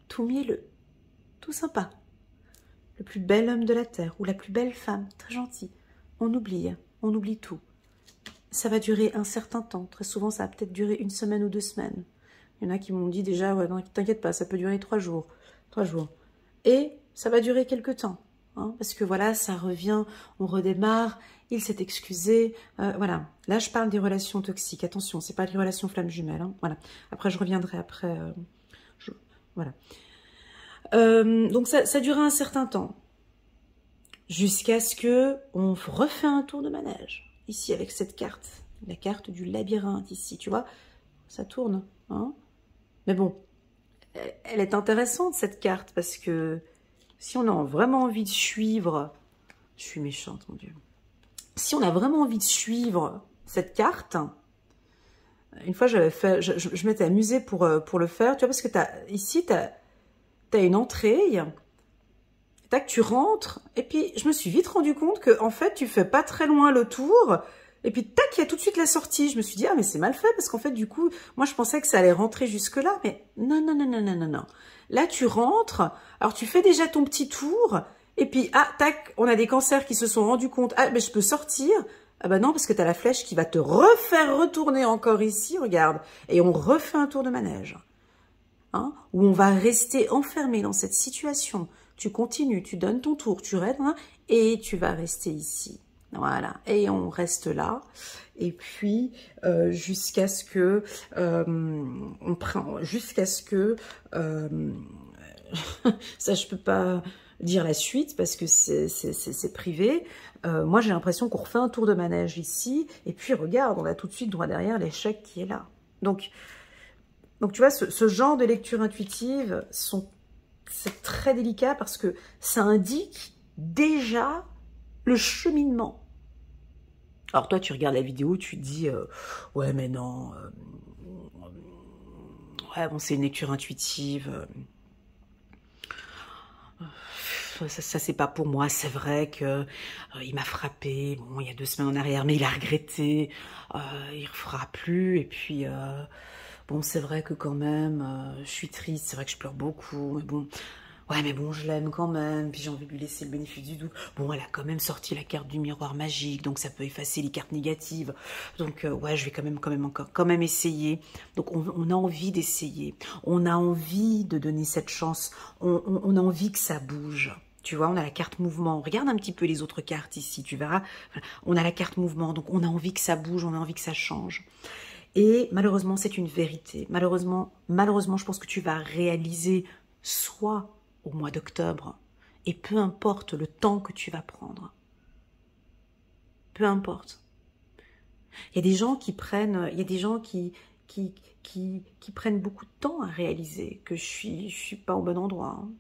tout mielleux, tout sympa, le plus bel homme de la terre ou la plus belle femme, très gentil. On oublie tout. Ça va durer un certain temps. Très souvent, ça va peut-être durer 1 semaine ou 2 semaines. Il y en a qui m'ont dit déjà, ouais, non, t'inquiète pas, ça peut durer 3 jours. 3 jours. Et ça va durer quelques temps. Hein, parce que voilà, ça revient, on redémarre, il s'est excusé. Voilà. Là, je parle des relations toxiques. Attention, c'est pas des relations flammes jumelles. Hein, voilà. Après, je reviendrai après. Voilà. Donc, ça durera un certain temps. Jusqu'à ce que on refait un tour de manège. Ici, avec cette carte. La carte du labyrinthe, ici, tu vois. Ça tourne. Hein, mais bon, elle est intéressante, cette carte, parce que si on a vraiment envie de suivre... Je suis méchante, mon Dieu. Si on a vraiment envie de suivre cette carte... Une fois, j'avais fait, je m'étais amusée pour le faire, tu vois, parce que ici, tu as une entrée, tac, tu rentres, et puis je me suis vite rendu compte que en fait, tu fais pas très loin le tour, et puis tac, il y a tout de suite la sortie. Je me suis dit, ah, mais c'est mal fait, parce qu'en fait, du coup, moi, je pensais que ça allait rentrer jusque-là, mais non, non, non, non, non, non, non. Là, tu rentres, alors tu fais déjà ton petit tour, et puis, ah, tac, on a des cancers qui se sont rendus compte, ah, mais je peux sortir. Ah bah non, parce que tu as la flèche qui va te refaire retourner encore ici, regarde. Et on refait un tour de manège. Hein, où on va rester enfermé dans cette situation. Tu continues, tu donnes ton tour, tu restes, hein, et tu vas rester ici. Voilà. Et on reste là. Et puis, jusqu'à ce que... ça, je peux pas dire la suite parce que c'est privé. Moi, j'ai l'impression qu'on refait un tour de manège ici. Et puis, regarde, on a tout de suite droit derrière l'échec qui est là. Donc tu vois, ce genre de lecture intuitive, c'est très délicat parce que ça indique déjà le cheminement. Alors toi, tu regardes la vidéo, tu te dis, ouais, mais non, ouais, bon, c'est une lecture intuitive. ça c'est pas pour moi. C'est vrai que il m'a frappé, bon, il y a 2 semaines en arrière, mais il a regretté, il refera plus. Et puis, bon, c'est vrai que quand même, je suis triste, c'est vrai que je pleure beaucoup, mais bon... Ouais, mais bon, je l'aime quand même, puis j'ai envie de lui laisser le bénéfice du doute. Bon, elle a quand même sorti la carte du miroir magique, donc ça peut effacer les cartes négatives. Donc, ouais, je vais quand même essayer. Donc, on a envie d'essayer. On a envie de donner cette chance. On a envie que ça bouge. Tu vois, on a la carte mouvement. Regarde un petit peu les autres cartes ici, tu verras. On a la carte mouvement, donc on a envie que ça bouge, on a envie que ça change. Et malheureusement, c'est une vérité. Malheureusement, je pense que tu vas réaliser soit au mois d'octobre, et peu importe le temps que tu vas prendre. Peu importe. Il y a des gens qui prennent, qui prennent beaucoup de temps à réaliser que je suis pas au bon endroit. Hein.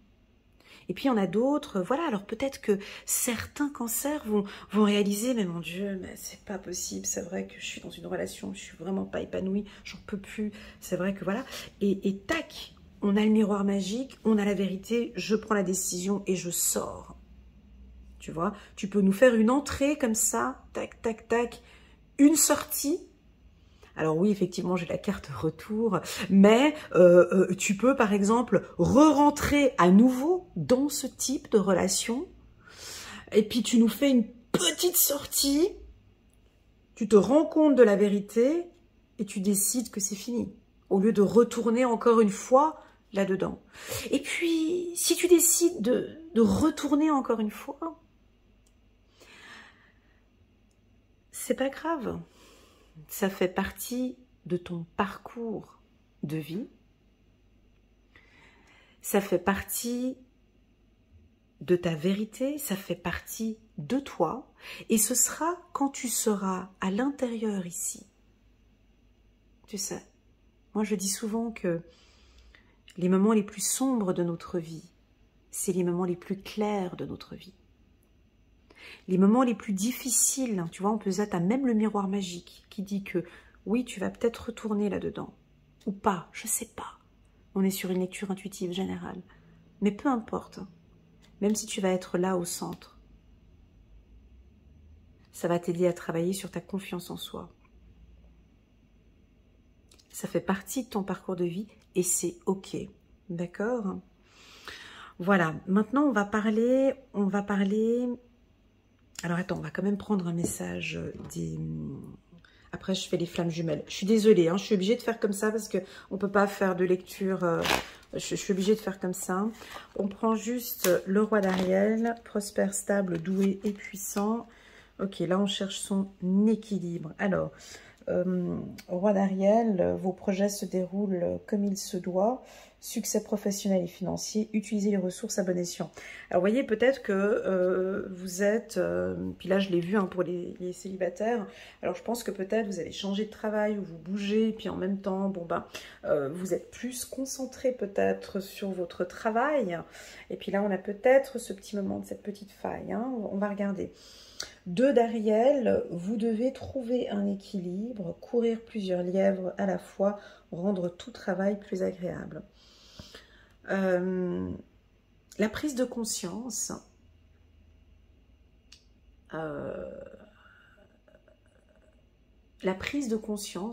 Et puis il y en a d'autres, voilà, alors peut-être que certains cancers vont réaliser, mais mon Dieu, mais c'est pas possible, c'est vrai que je suis dans une relation, je suis vraiment pas épanouie, j'en peux plus, c'est vrai que voilà, et tac, on a le miroir magique, on a la vérité, je prends la décision et je sors. Tu vois, tu peux nous faire une entrée comme ça, tac, tac, tac, une sortie. Alors oui, effectivement, j'ai la carte retour, mais tu peux, par exemple, re-rentrer à nouveau dans ce type de relation. Et puis, tu nous fais une petite sortie, tu te rends compte de la vérité et tu décides que c'est fini, au lieu de retourner encore une fois là-dedans. Et puis, si tu décides de retourner encore une fois, c'est pas grave. Ça fait partie de ton parcours de vie. Ça fait partie de ta vérité, ça fait partie de toi. Et ce sera quand tu seras à l'intérieur ici. Tu sais, moi je dis souvent que les moments les plus sombres de notre vie, c'est les moments les plus clairs de notre vie. Les moments les plus difficiles, tu vois, on peut être à même le miroir magique qui dit que oui, tu vas peut-être retourner là-dedans, ou pas, je sais pas. On est sur une lecture intuitive générale. Mais peu importe, même si tu vas être là au centre, ça va t'aider à travailler sur ta confiance en soi. Ça fait partie de ton parcours de vie et c'est ok, d'accord? Voilà, maintenant on va parler... Alors attends, on va quand même prendre un message des... Après je fais les flammes jumelles. Je suis désolée, hein, je suis obligée de faire comme ça parce qu'on ne peut pas faire de lecture... Je suis obligée de faire comme ça. On prend juste le roi d'Ariel, prospère, stable, doué et puissant. Ok, là on cherche son équilibre. Alors... roi d'Ariel, vos projets se déroulent comme il se doit, succès professionnel et financier, utilisez les ressources à bon escient. Alors vous voyez peut-être que vous êtes, puis là je l'ai vu hein, pour les célibataires, alors je pense que peut-être vous allez changer de travail ou vous bougez, puis en même temps, bon ben, vous êtes plus concentré peut-être sur votre travail, et puis là on a peut-être ce petit moment de cette petite faille, hein, on va regarder. 2 d'Ariel, vous devez trouver un équilibre, courir plusieurs lièvres à la fois, rendre tout travail plus agréable. La prise de conscience,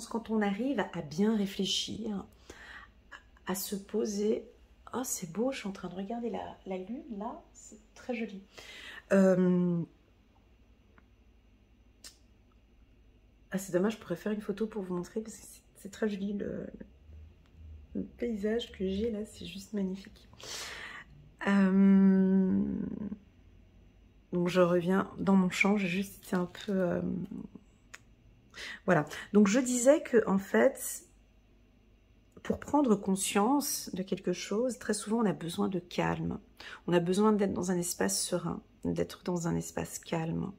quand on arrive à bien réfléchir, à se poser, oh c'est beau, je suis en train de regarder la lune là, c'est très joli. Ah, c'est dommage, je pourrais faire une photo pour vous montrer parce que c'est très joli le paysage que j'ai là, c'est juste magnifique. Donc je reviens dans mon champ, j'ai juste été un peu... Voilà, donc je disais que en fait, pour prendre conscience de quelque chose, très souvent on a besoin de calme. On a besoin d'être dans un espace serein, d'être dans un espace calme.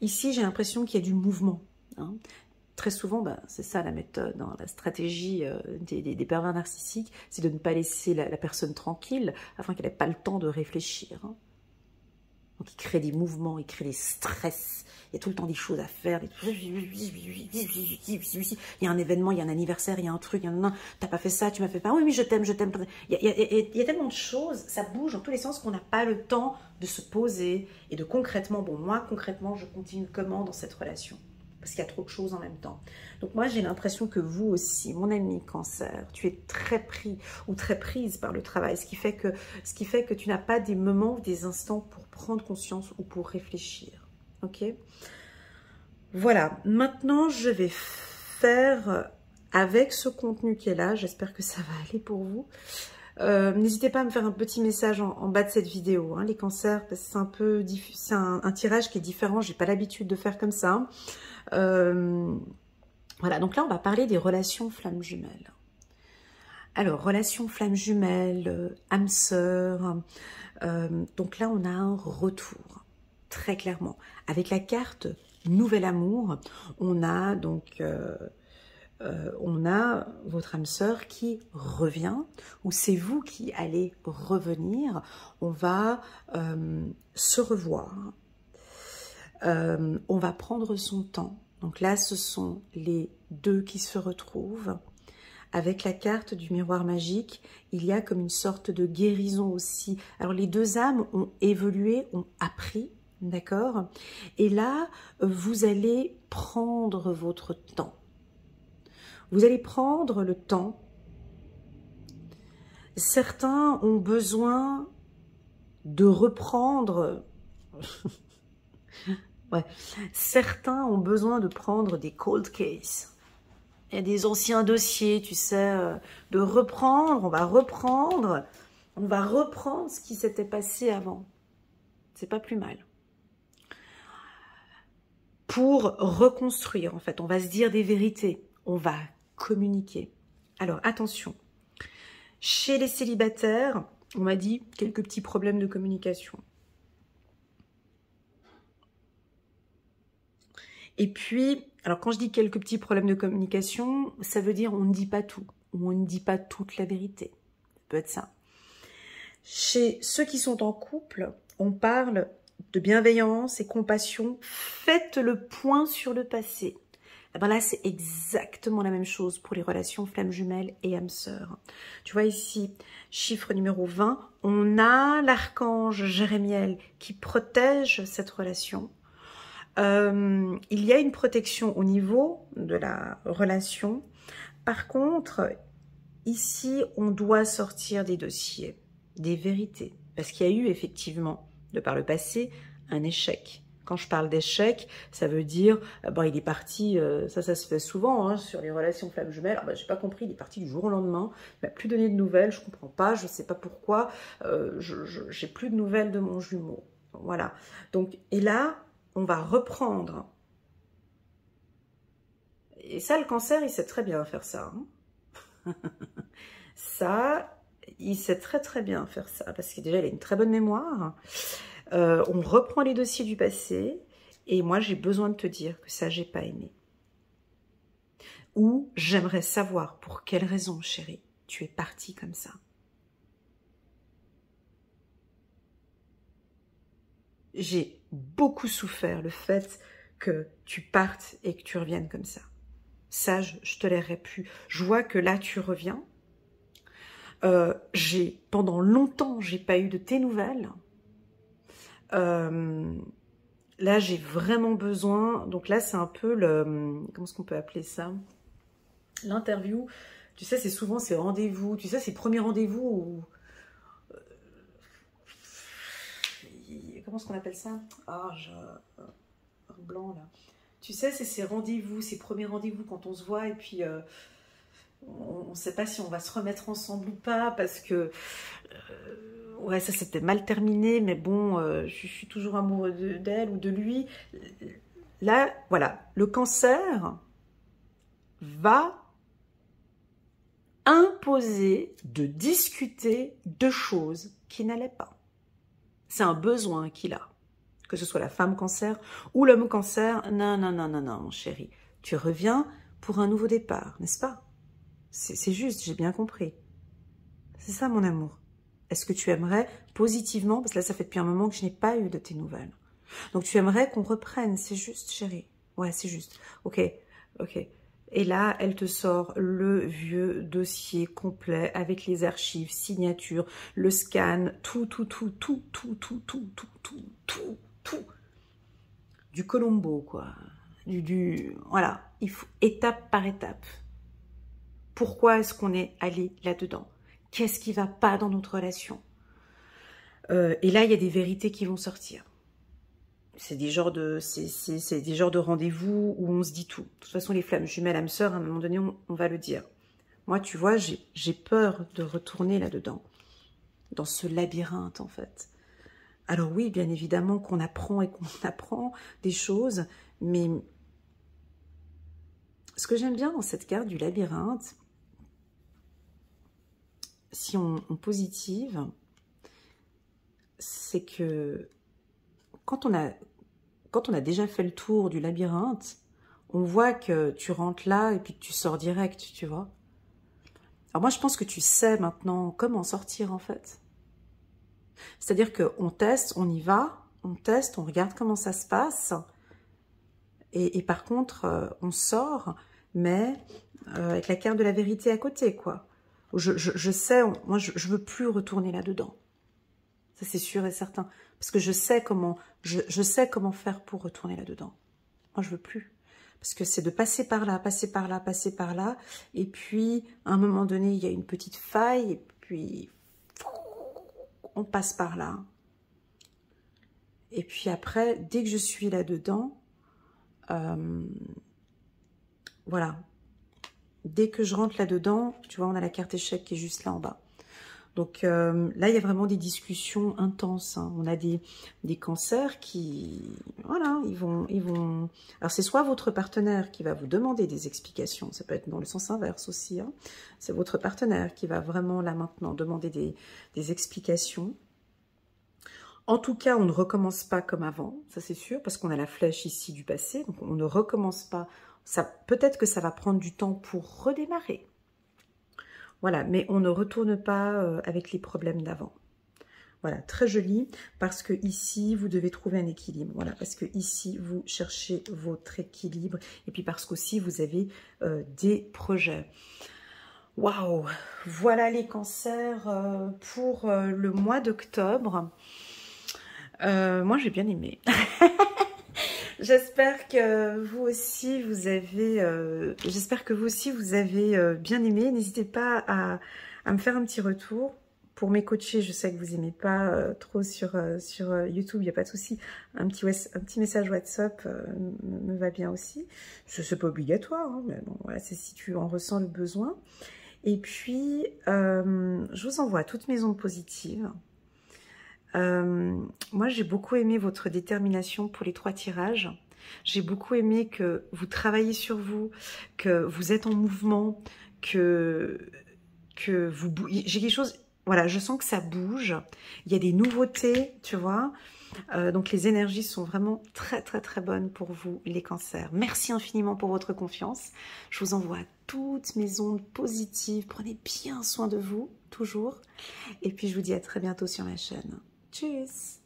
Ici, j'ai l'impression qu'il y a du mouvement. Hein. Très souvent, ben, c'est ça la méthode, hein, la stratégie des pervers narcissiques, c'est de ne pas laisser la personne tranquille afin qu'elle n'ait pas le temps de réfléchir. Hein. Donc, il crée des mouvements, il crée des stress. Il y a tout le temps des choses à faire. Il y a un événement, il y a un anniversaire, il y a un truc. T'as pas fait ça, tu m'as fait pas. Oui, oui, je t'aime, je t'aime. Il y a tellement de choses, ça bouge dans tous les sens qu'on n'a pas le temps de se poser et de concrètement, bon, moi, concrètement, je continue comment dans cette relation? Parce qu'il y a trop de choses en même temps. Donc moi, j'ai l'impression que vous aussi, mon ami Cancer, tu es très pris ou très prise par le travail, ce qui fait que tu n'as pas des moments ou des instants pour prendre conscience ou pour réfléchir. Ok? Voilà. Maintenant, je vais faire avec ce contenu qui est là. J'espère que ça va aller pour vous. N'hésitez pas à me faire un petit message en bas de cette vidéo, hein, les cancers, parce que c'est un tirage qui est différent. J'ai pas l'habitude de faire comme ça. Voilà, donc là, on va parler des relations flammes jumelles. Alors, relations flammes jumelles, âme sœur. Donc là, on a un retour, très clairement. Avec la carte Nouvel Amour, on a donc... on a votre âme sœur qui revient, ou c'est vous qui allez revenir. On va se revoir. On va prendre son temps. Donc là, ce sont les deux qui se retrouvent. Avec la carte du miroir magique, il y a comme une sorte de guérison aussi. Alors, les deux âmes ont évolué, ont appris, d'accord? Et là, vous allez prendre votre temps. Vous allez prendre le temps. Certains ont besoin de reprendre... ouais. Certains ont besoin de prendre des cold cases. Il y a des anciens dossiers, tu sais, de reprendre, on va reprendre ce qui s'était passé avant. C'est pas plus mal. Pour reconstruire, en fait, on va se dire des vérités, on va communiquer. Alors, attention, chez les célibataires, on m'a dit quelques petits problèmes de communication. Et puis, alors quand je dis quelques petits problèmes de communication, ça veut dire on ne dit pas tout, ou on ne dit pas toute la vérité. Ça peut être ça. Chez ceux qui sont en couple, on parle de bienveillance et compassion. Faites le point sur le passé. Eh ben là, c'est exactement la même chose pour les relations flammes jumelles et âmes sœurs. Tu vois ici, chiffre numéro 20, on a l'archange Jérémiel qui protège cette relation. Il y a une protection au niveau de la relation. Par contre, ici, on doit sortir des dossiers, des vérités. Parce qu'il y a eu effectivement, de par le passé, un échec. Quand je parle d'échec, ça veut dire, bon, il est parti, ça se fait souvent hein, sur les relations flammes jumelles. J'ai pas compris, il est parti du jour au lendemain, il m'a plus donné de nouvelles, je comprends pas, je sais pas pourquoi, j'ai plus de nouvelles de mon jumeau. Voilà. Donc, et là, on va reprendre. Et ça, le cancer, il sait très bien faire ça. Hein. Ça, il sait très très bien faire ça. Parce que déjà, il a une très bonne mémoire. On reprend les dossiers du passé. Et moi, j'ai besoin de te dire que ça, j'ai pas aimé. Ou j'aimerais savoir pour quelle raison, chérie, tu es partie comme ça. J'ai beaucoup souffert le fait que tu partes et que tu reviennes comme ça. Ça, je te l'aurais pu. Je vois que là, tu reviens. Pendant longtemps, j'ai pas eu de tes nouvelles. Là, j'ai vraiment besoin. Donc là, c'est un peu le... Comment est-ce qu'on peut appeler ça? L'interview. Tu sais, c'est souvent ces rendez-vous. Tu sais, ces premiers rendez-vous où... Comment est-ce qu'on appelle ça? Ah, j'ai un blanc là. Tu sais, c'est ces rendez-vous, ces premiers rendez-vous quand on se voit et puis on ne sait pas si on va se remettre ensemble ou pas parce que ouais, ça c'était mal terminé, mais bon, je suis toujours amoureux d'elle ou de lui. Là, voilà, le cancer va imposer de discuter de choses qui n'allaient pas. C'est un besoin qu'il a. Que ce soit la femme cancer ou l'homme cancer. Non, non, non, non, non, mon chéri. Tu reviens pour un nouveau départ, n'est-ce pas? C'est juste, j'ai bien compris. C'est ça, mon amour. Est-ce que tu aimerais positivement, parce que là, ça fait depuis un moment que je n'ai pas eu de tes nouvelles. Donc, tu aimerais qu'on reprenne, c'est juste, chérie. Ouais, c'est juste. Ok, ok. Et là, elle te sort le vieux dossier complet avec les archives, signatures, le scan, tout. Du Colombo, quoi. Voilà, il faut étape par étape. Pourquoi est-ce qu'on est allé là-dedans? Qu'est-ce qui va pas dans notre relation? Et là, il y a des vérités qui vont sortir. C'est des genres de rendez-vous où on se dit tout. De toute façon, les flammes jumelles, âme sœur, à un moment donné, on va le dire. Moi, tu vois, j'ai peur de retourner là-dedans, dans ce labyrinthe, en fait. Alors oui, bien évidemment qu'on apprend et qu'on apprend des choses, mais ce que j'aime bien dans cette carte du labyrinthe, si on positive, c'est que quand on a déjà fait le tour du labyrinthe, on voit que tu rentres là et puis que tu sors direct, tu vois. Alors moi, je pense que tu sais maintenant comment sortir, en fait. C'est-à-dire qu'on teste, on y va, on teste, on regarde comment ça se passe. Et par contre, on sort, mais avec la carte de la vérité à côté, quoi. Je sais, moi, je veux plus retourner là-dedans. Ça, c'est sûr et certain. Parce que je sais comment faire pour retourner là-dedans. Moi, je veux plus. Parce que c'est de passer par là, passer par là, passer par là. Et puis, à un moment donné, il y a une petite faille. Et puis, on passe par là. Et puis après, dès que je suis là-dedans, voilà. Dès que je rentre là-dedans, tu vois, on a la carte échec qui est juste là en bas. Donc là, il y a vraiment des discussions intenses. Hein. On a des cancers qui, voilà, ils vont... Alors, c'est soit votre partenaire qui va vous demander des explications, ça peut être dans le sens inverse aussi. Hein. C'est votre partenaire qui va vraiment, là, maintenant, demander des explications. En tout cas, on ne recommence pas comme avant, ça c'est sûr, parce qu'on a la flèche ici du passé, donc on ne recommence pas. Peut-être que ça va prendre du temps pour redémarrer. Voilà, mais on ne retourne pas avec les problèmes d'avant. Voilà, très joli, parce que ici, vous devez trouver un équilibre. Voilà, parce que ici, vous cherchez votre équilibre, et puis parce qu'aussi, vous avez des projets. Waouh! Voilà les cancers pour le mois d'octobre. Moi, j'ai bien aimé. J'espère que vous aussi, vous avez bien aimé. N'hésitez pas à me faire un petit retour. Pour mes coachés, je sais que vous n'aimez pas trop sur YouTube, il n'y a pas de souci. Un petit message WhatsApp me va bien aussi. Ce n'est pas obligatoire, hein, mais bon, voilà, c'est si tu en ressens le besoin. Et puis, je vous envoie toutes mes ondes positives. Moi, j'ai beaucoup aimé votre détermination pour les 3 tirages. J'ai beaucoup aimé que vous travaillez sur vous, que vous êtes en mouvement, que vous bougez. J'ai quelque chose, voilà, je sens que ça bouge. Il y a des nouveautés, tu vois. Donc, les énergies sont vraiment très, très, très bonnes pour vous, les cancers. Merci infiniment pour votre confiance. Je vous envoie toutes mes ondes positives. Prenez bien soin de vous, toujours. Et puis, je vous dis à très bientôt sur ma chaîne. Tschüss.